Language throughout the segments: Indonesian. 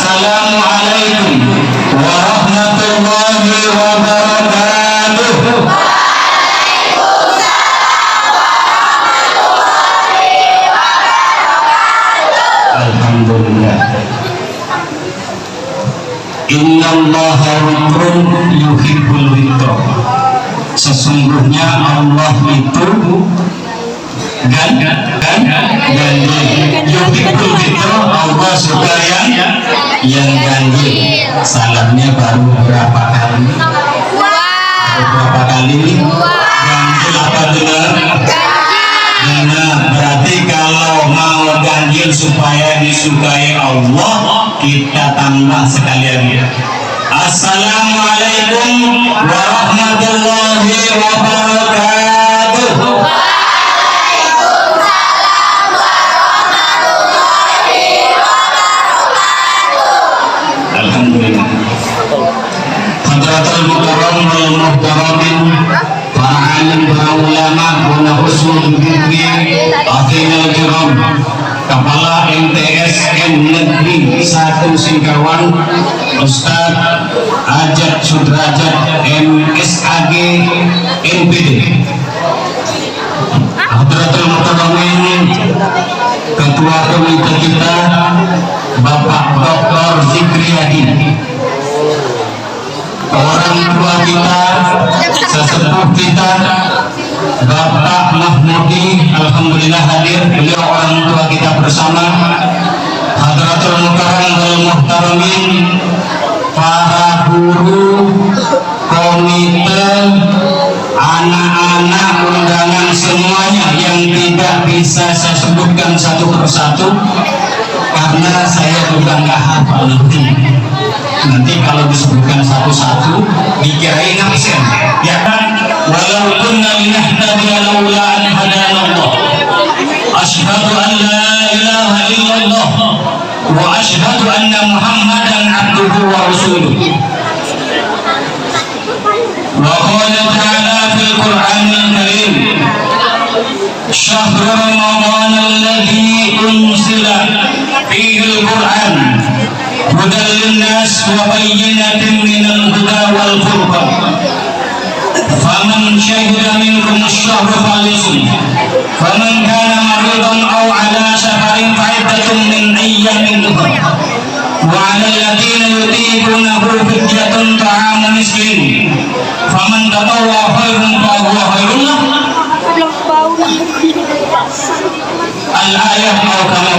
Assalamualaikum warahmatullahi wabarakatuh. Alhamdulillah. Innallaha witrun yuhibbul witra. Sesungguhnya Allah itu gandul. Yuhibbul witra, Allah suka yang gandul. Salamnya baru berapa kali? Berapa kali? Gandul apa benar? Benar. Berarti kalau mau ganjil supaya disukai Allah, kita tambah sekalian. Assalamualaikum warahmatullahi wabarakatuh. Waalaikumsalam warahmatullahi wabarakatuh. Alhamdulillah. Hadratul mukarram wal muhtaramin, para alim, para ulama, para usul fikih, akhirul kiram, Kepala MTSN Negeri 1 Singkawan, Ustaz Ajat Sudrajat MSAG NPD. Hadratul mukarramin, Ketua Komite kita Bapak Dr. Zikriyadi, orang tua kita, sesepuh kita Bapak Mahmudi, alhamdulillah hadir. Beliau orang tua kita bersama. Hadratul mukarram wal muhtaramin, para guru, komite, anak-anak, undangan semuanya yang tidak bisa saya sebutkan satu persatu karena saya juga nggak hafal. Nanti kalau disebutkan satu-satu dikirain absen, ya kan? Walau kunna linahtadiya laula an hadanallah. Asyhadu an la ilaha illallah wa asyhadu anna Muhammadan abduhu wa rasuluh. Wa qala ta'ala fil Qur'anil Karim, syahrul Ramadan alladzi unzila fihi al-Qur'an hudan linnas wa bayyinatin minal huda wal furqan. Faman syahida minkum asy-syahra falyasum. Faman kana maridan aw ala safarin fa'iddatun min ayyamin ukhra. Wa 'alal ladzina yutiqunahu fidyatun ta'amu miskin. Faman tatawwa khairan fa huwa khairun lahu. Al-ayah atau kama.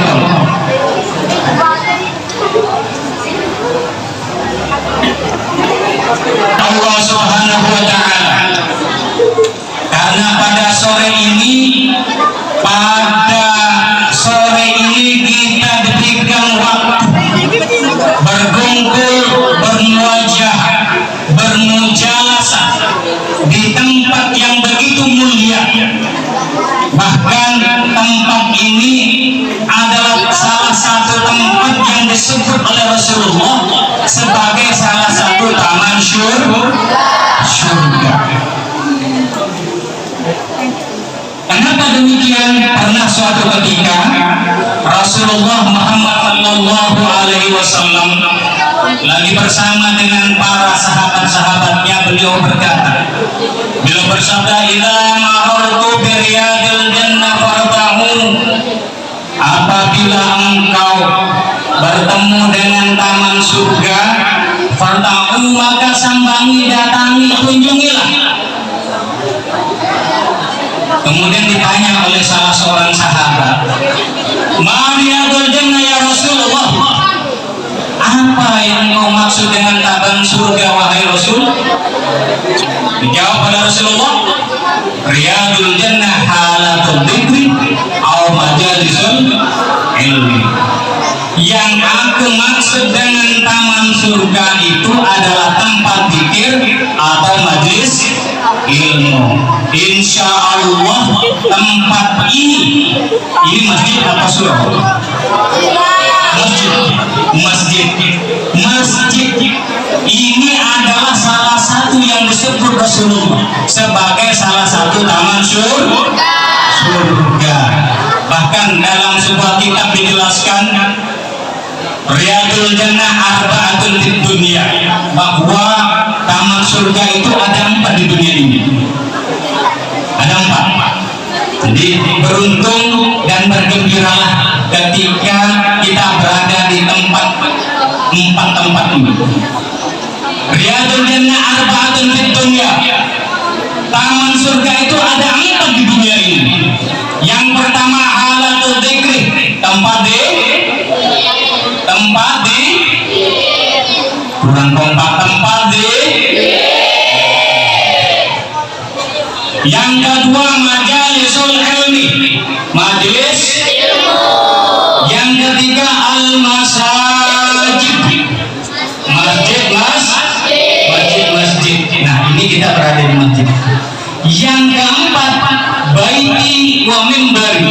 Allah Subhanahu wa ta'ala, karena pada sore ini kita diberikan waktu berkumpul, bermuajah, bermujalasah di tempat yang begitu mulia. Bahkan tempat ini adalah salah satu tempat yang disebut oleh Rasulullah sebagai salah satu taman surga. Kenapa demikian? Pernah suatu ketika Rasulullah Muhammad sallallahu alaihi wasallam lagi bersama dengan para sahabat-sahabatnya, beliau berkata, beliau bersabda, "Idza marartu bi riyadil jannah fartahu." Apabila engkau bertemu dengan taman surga, fartahu, maka sambangi, datangi, kunjungilah. Kemudian ditanya oleh salah seorang sahabat, "Ma riyadul jannah ya Rasulullah?" Apa yang kau maksud dengan taman surga wahai Rasul? Dijawab oleh Rasulullah, "Riyadul jannah halatul dzikri aw majalisul ilmi." Yang aku maksud dengan taman surga itu adalah tempat zikir atau majlis ilmu. Insya Allah tempat ini masjid apa surga? Masjid ini adalah salah satu yang disebut Rasulullah sebagai salah satu taman surga. Bahkan dalam sebuah kitab dijelaskan Riyadul Jannah arba'atun di dunia, bahwa taman surga itu ada 4 di dunia ini. Ada 4. Jadi beruntung dan bergembiralah ketika kita berada di tempat 4 tempat ini. Riyadul Jannah arba'atun di dunia, taman surga itu ada 4 di dunia ini. Yang pertama halatul dzikri, tempat kurang kompak, tempat yang kedua majalisul ilmi, majelis ilmu. Yang ketiga al masajid, masjid. Nah, ini kita berada di masjid. Yang keempat baiti wa mimbari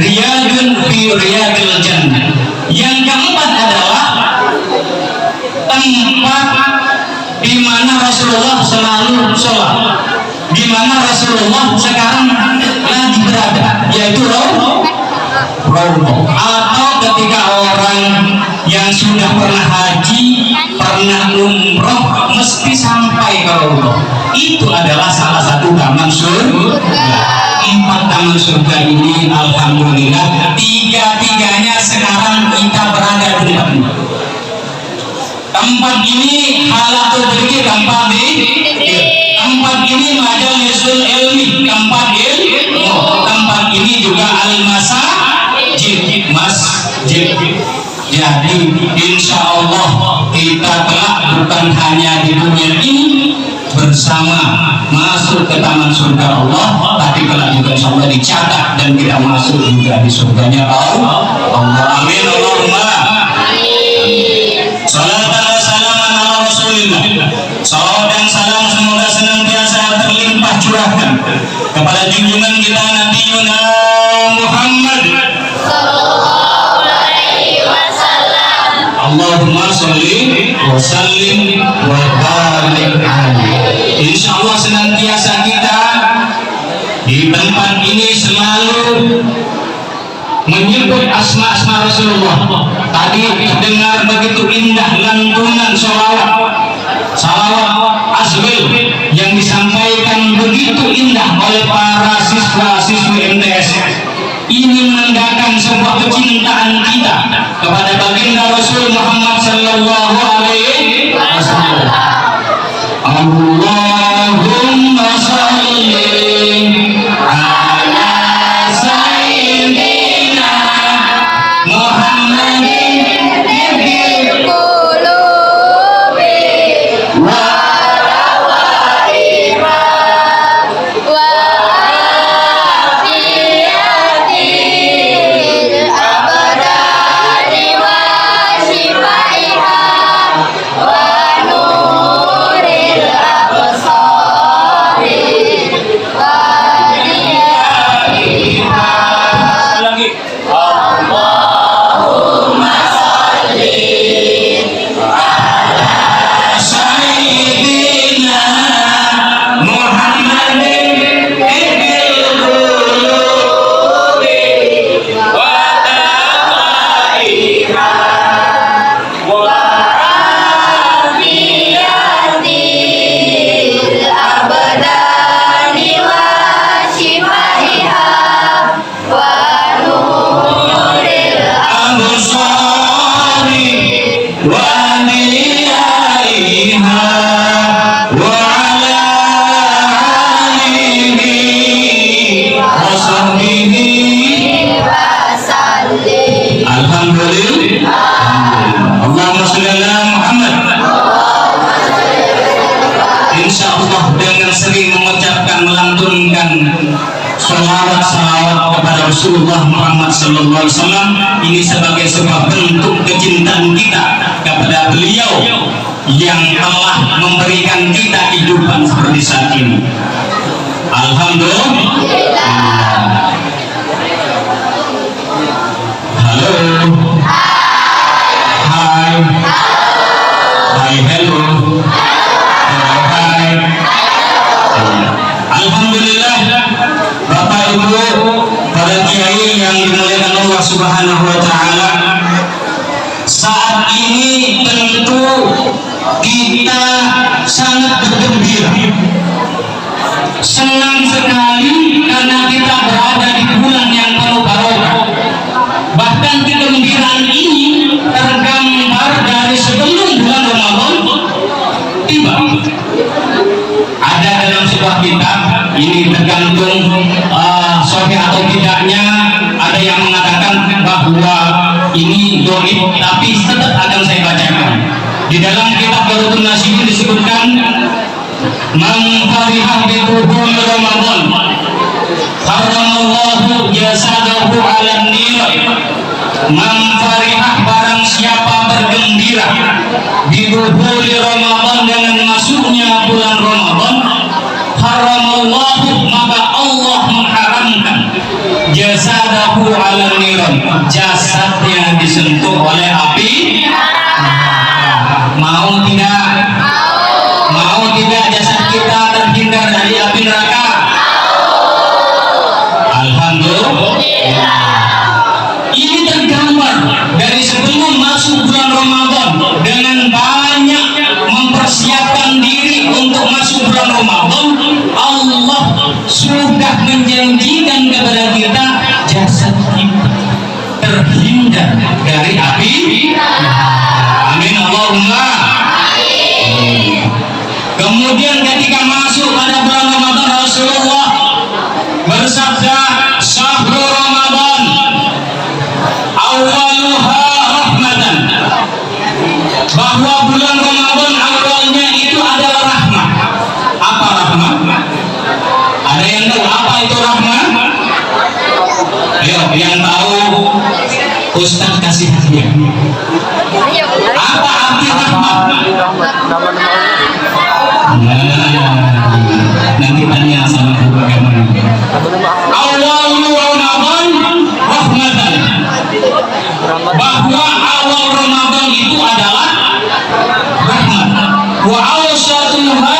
riyadun fi riyadil jannah. Yang keempat adalah tempat di mana Rasulullah selalu sholat, di mana Rasulullah sekarang lagi berada, yaitu Raudhah. Atau ketika orang yang sudah pernah haji, pernah umroh, mesti sampai ke Raudhah. Itu adalah salah satu taman surga. 4 taman surga ini alhamdulillah 3-tiganya sekarang kita berada di tempat ini halatul dzikir, tempat ini majalisul ilmi, tempat ilmu. Tempat ini juga al masjid. Jadi insya Allah kita kelak bukan hanya di dunia ini bersama masuk ke taman surga Allah, tapi kelak juga insya Allah dicatat dan kita masuk juga di surganya Allah. Amin Allahumma amin. Salatan wa salaman ala Rasulillah. Salawat dan salam semoga senantiasa terlimpah curahkan kepada junjungan kita Nabi Yuna Muhammad sallallahu alaihi wasallam. Allahumma sholli wa sallim wa barik alaihi. Insyaallah senantiasa kita di tempat ini selalu menyebut asma-asma Rasulullah. Tadi dengar begitu indah lantunan salawat azwil yang disampaikan begitu indah oleh para siswa-siswi MTS. Ini menandakan sebuah kecintaan kita kepada baginda Rasul Muhammad sallallahu alaihi wasallam. Allahumma sholli ala sayyidina Muhammadin bil qulubi wa rawaiha wa afiyatil abdani wa shifaiha wa nuril absari wa diyaiha. Lagi Allahumma sholli ala sayyidina Muhammadin bil qulubi wa rawaiha wa afiyatil abdani wa shifaiha wa nuril absari wa diyaiha wa ala alihi wa sahbihi wa sallim. Alhamdulillah. Allahumma sholli ala Muhammad. Insya Allah dengan sering mengucapkan, melantunkan salawat kepada Rasulullah Muhammad sallallahu alaihi wasallam, ini sebagai sebuah bentuk kecintaan kita kepada beliau yang telah memberikan kita kehidupan seperti saat ini. Alhamdulillah. Halo. Hai. Hai, hello. Hai. Alhamdulillah, Bapak Ibu, para kiai yang dimuliakan Allah Subhanahu wa taala. Saat ini tentu kita sangat bergembira, senang sekali karena kita berada di bulan yang penuh barokah. Bahkan kegembiraan ini tergambar dari sebelum bulan Ramadan tiba. Ada dalam sebuah kitab, ini tergantung sahih atau tidaknya. Ada yang mengatakan bahwa ini dhaif, tapi tetap akan saya bacakan. Di dalam kitab Darutun Nasihin disebutkan, man farihah bi dukhul Ramadan haramallahu jasadahu 'alan nar. Man farihah, barang siapa bergembira bi dukhul Ramadan, dengan masuknya bulan Ramadan, haramallahu, maka Allah mengharamkan jasadahu 'alan nar, jasadnya disentuh oleh api. Mau tidak? Mau tidak jasad kita terhindar dari api neraka? Alhamdulillah. Ini tergambar dari sebelum masuk bulan Ramadan, dengan banyak mempersiapkan diri untuk masuk bulan Ramadan. Allah sudah menjanjikan kepada kita jasad kita terhindar dari api. Amin Allahumma. Kemudian ketika masuk pada bulan Ramadan, Rasulullah bersabda, syahrul Ramadan awaluha rahmatan, bahwa bulan Ramadan awalnya itu adalah rahmat. Apa rahmat? Ada yang tahu apa itu rahmat? Ayo, yang tahu Ustaz kasih hadiah. Apa arti rahmat? Nanti tanya sama bagaimana. Awalul Ramadan rahmatan, bahwa awal Ramadan itu adalah rahmat. Wa awsatuha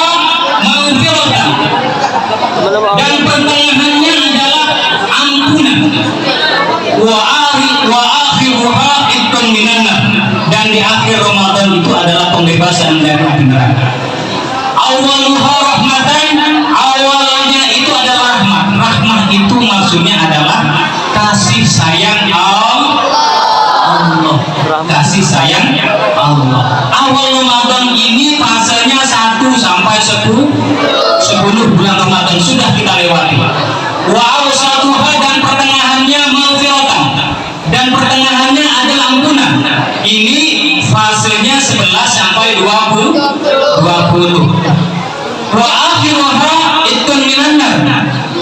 maghfiratan, dan pertengahannya adalah ampunan. Wa akhiruha itqun minan nar, dan di akhir Ramadan itu adalah pembebasan dari api neraka. Awaluha rahmatan, awalnya itu adalah rahmat. Rahmat itu maksudnya adalah kasih sayang Allah. Kasih sayang Allah. Awal Ramadan ini fasenya 1 sampai 10 bulan Ramadan sudah kita lewati. Wa awsatuha, dan pertengahannya maghfiratan, dan pertengahannya adalah ampunan. Ini fasenya 11 sampai 20. Wa akhiruha itqun minan nar,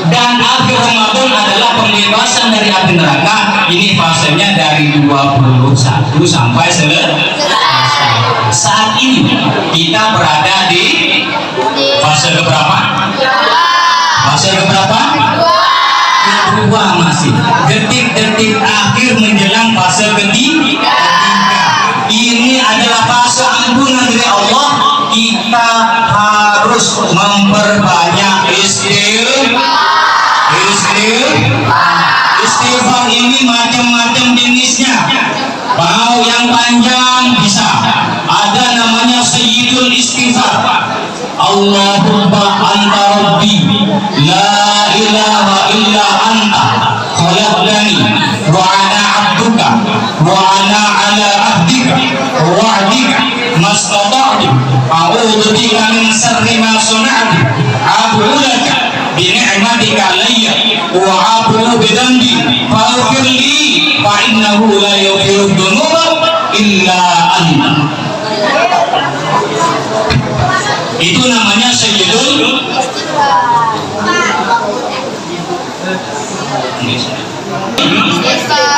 dan akhir Ramadan adalah pembebasan dari api neraka. Ini fasenya dari 21 sampai selesai. Saat ini kita berada di fase keberapa? Fase keberapa? Kedua, masih detik-detik akhir menjelang fase ketiga. Ini adalah fase ampunan dari Allah. Kita harus memperbanyak istighfar. Ini macam-macam jenisnya. Mau yang panjang bisa, ada namanya sayyidul istighfar. Allahumma anta rabbi la ilaha illa anta khalaqtani wa ana abduka wa ana ala ahdika wa wa'dika mastata'tu a'udzu bika min sharri ma sana'tu a'udzu laka bi ni'matika alayya wa a'udzu bi dhanbi faghfir li fa innahu la yaghfiru dhunuba illa anta. Itu namanya sayyidul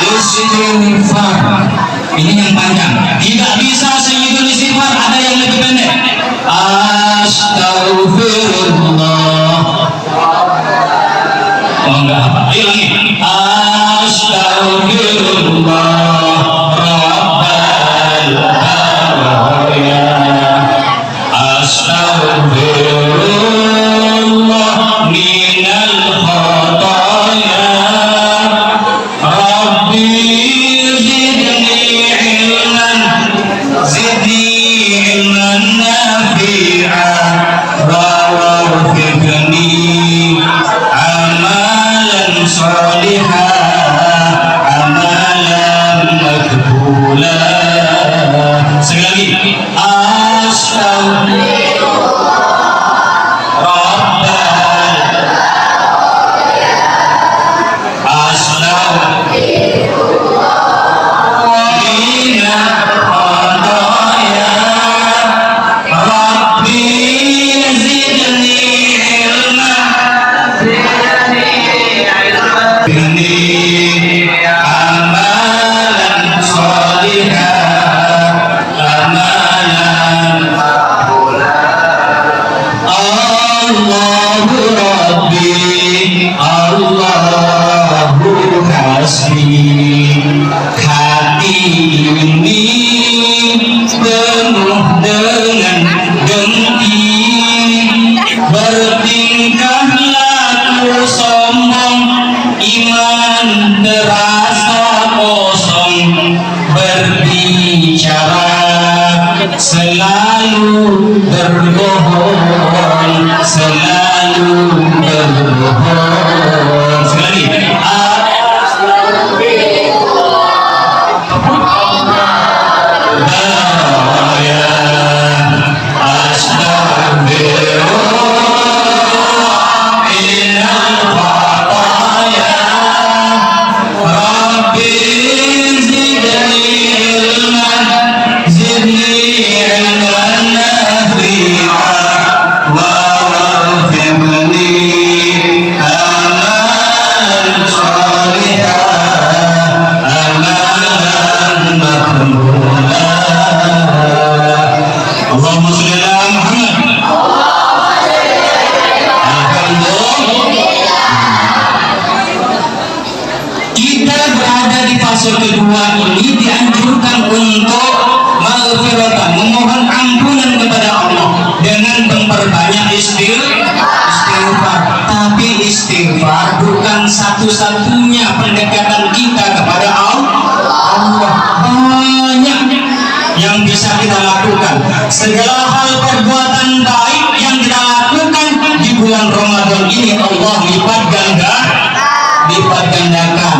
istighfar. Ini yang panjang. Tidak bisa sayyidul istighfar, ada yang lebih pendek. Astaghfirullah. Oh enggak apa. Ayo lagi. Astaghfirullah rabbal baraya. Astaghfirullah minal khataya. Rabbi zidni ilman. penuh dengan dengki, bertingkah laku sombong, iman terasa kosong, berbicara selalu berbohong, selalu berbohong. Sekali lagi. Kedua ini dianjurkan untuk maghfiratan, memohon ampunan kepada Allah dengan memperbanyak istighfar. Tapi istighfar bukan satu-satunya pendekatan kita kepada Allah. Banyak yang bisa kita lakukan. Segala hal perbuatan baik yang kita lakukan di bulan Ramadan ini Allah lipat gandakan.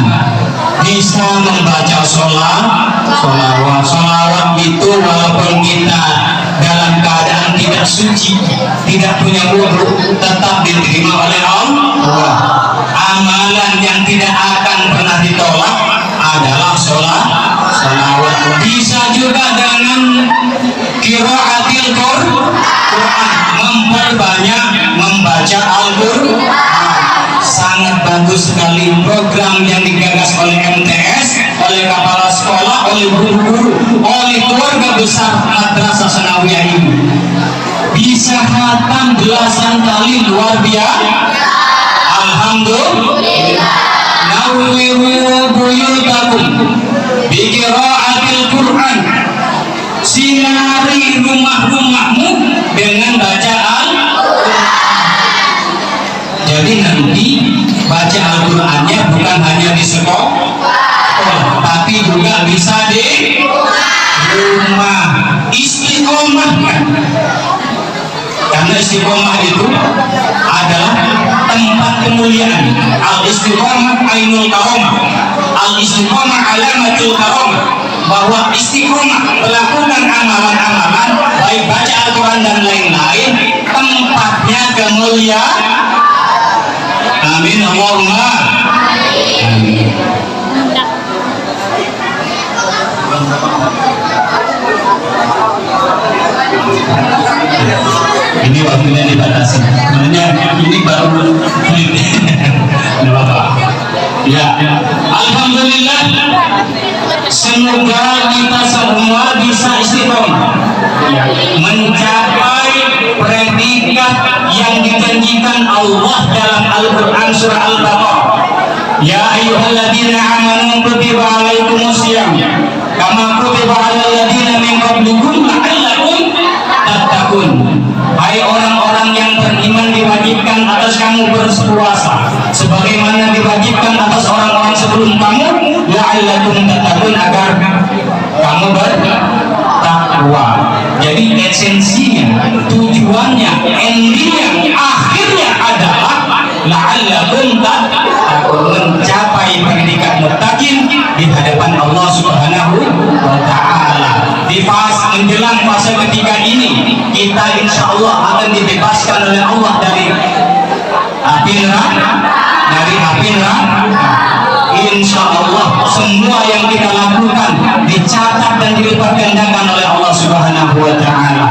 Bisa membaca sholawat itu walaupun kita dalam keadaan tidak suci, tidak punya wudu, tetap diterima oleh Allah. Amalan yang tidak akan pernah ditolak adalah sholawat. Bisa juga dengan qiraatil Quran, memperbanyak membaca Al-Quran. Sangat bagus sekali program yang digagas oleh MTS, oleh kepala sekolah, oleh guru-guru, oleh keluarga besar Madrasah Sanawiyah ini. Bisa khatam belasan kali, luar biasa. Alhamdulillah. Nawwiru buyutakum bi qiraatil Quran. Sinari rumah-rumahmu dengan bacaan. Jadi nanti baca Al-Qurannya bukan hanya di sekolah, tapi juga bisa di rumah. Istiqomah, karena istiqomah itu adalah tempat kemuliaan. Al-istiqomah ainul karomah, al-istiqomah alamatul karomah. Bahwa istiqomah melakukan amalan-amalan baik baca Al-Quran dan lain-lain, tempatnya kemuliaan. Amin Allahumma amin. Ini waktunya dibatasi. Sebenarnya ini baru tidak apa-apa. Ya, alhamdulillah. Semoga kita semua bisa istiqomah mencapai predikat yang dijanjikan Allah dalam Al-Quran surah Al-Baqarah. Ya ayyuhalladzina amanu kutiba alaikumusiyam kama kutiba alal ladzina min qablikum la'allakum tattaqun. Hai orang-orang yang beriman, diwajibkan atas kamu berpuasa sebagaimana diwajibkan atas orang-orang sebelum kamu, la'allakum tattaqun, agar kamu bertakwa. Jadi esensinya, tujuannya, endingnya, akhirnya adalah la'allakum tattaqun, mencapai predikat muttaqin di hadapan Allah Subhanahu wa Ta'ala. Di fase menjelang fase ketiga ini, kita insya Allah akan dibebaskan oleh Allah dari api neraka. Insya Allah semua yang kita lakukan dicatat dan dilipat gandakan oleh Allah Subhanahu wa Ta'ala.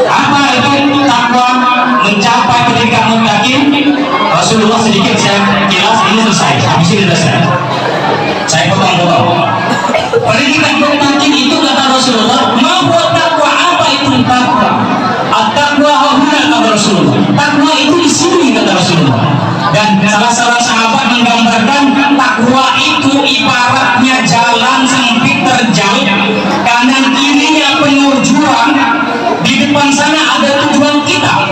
Apa itu takwa? Mencapai predikat muttaqin. Rasulullah sedikit saya kilas, ini selesai, habis ini selesai. Saya potong-potong. Predikat muttaqin itu kata Rasulullah, mau takwa, apa itu takwa? At-taqwa hahuna kata Rasulullah. Takwa itu di sini kata Rasulullah. Dan salah seorang sahabat menggambarkan takwa itu ibaratnya jalan sempit terjal, karena depan sana ada tujuan kita.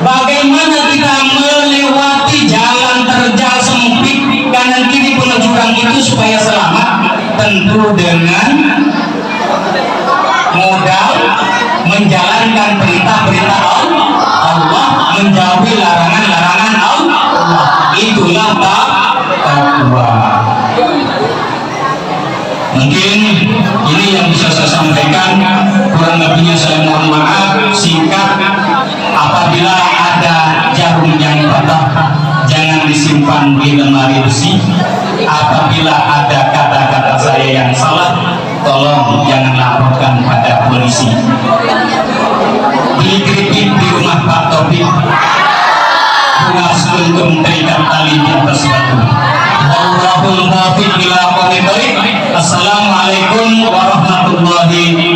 Bagaimana kita melewati jalan terjal sempit kanan kiri penuh jurang itu supaya selamat? Tentu dengan modal menjalankan perintah-perintah Allah, menjauhi larangan-larangan Allah. Itulah takwa. Mungkin ini yang bisa saya sampaikan, kurang lebihnya saya mohon maaf. Singkat, apabila ada jarum yang patah jangan disimpan di lemari besi. Apabila ada kata-kata saya yang salah, tolong jangan laporkan pada polisi. Dikritik di rumah Pak Taufik, tugas untuk terikat tali di atas batu. Wallahul muwaffiq ila aqwamit thoriq. Assalamualaikum warahmatullahi